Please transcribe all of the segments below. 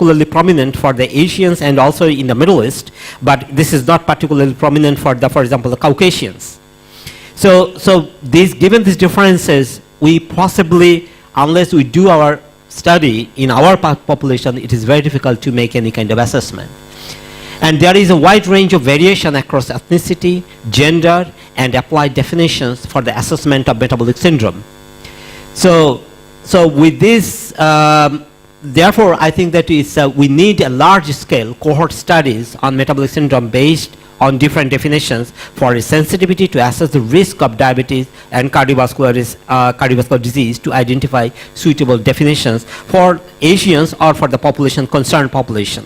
particularly prominent for the Asians and also in the Middle East, but this is not particularly prominent for example, the Caucasians. So given these differences, we possibly, unless we do our study in our population, it is very difficult to make any kind of assessment. And there is a wide range of variation across ethnicity, gender, and applied definitions for the assessment of metabolic syndrome. So with this, therefore, I think that we need a large-scale cohort studies on metabolic syndrome based on different definitions for its sensitivity to assess the risk of diabetes and cardiovascular disease to identify suitable definitions for Asians or for the concerned population.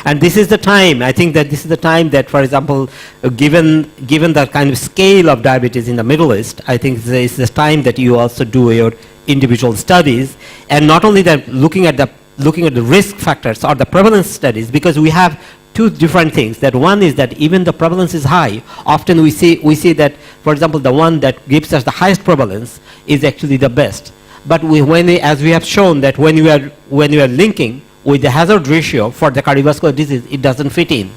And this is the time, I think that this is the time that, for example, given the kind of scale of diabetes in the Middle East, I think this is the time that you also do your individual studies, and not only that, looking at the risk factors or the prevalence studies, because we have two different things. That one is that even the prevalence is high, often we see that, for example, the one that gives us the highest prevalence is actually the best. But as we have shown that when you are linking with the hazard ratio for the cardiovascular disease, it doesn't fit in.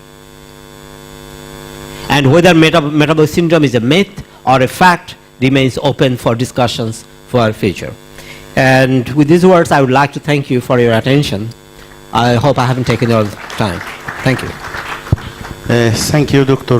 And whether metabolic syndrome is a myth or a fact remains open for discussions for our future. And with these words, I would like to thank you for your attention. I hope I haven't taken your time. Thank you. Thank you, Dr.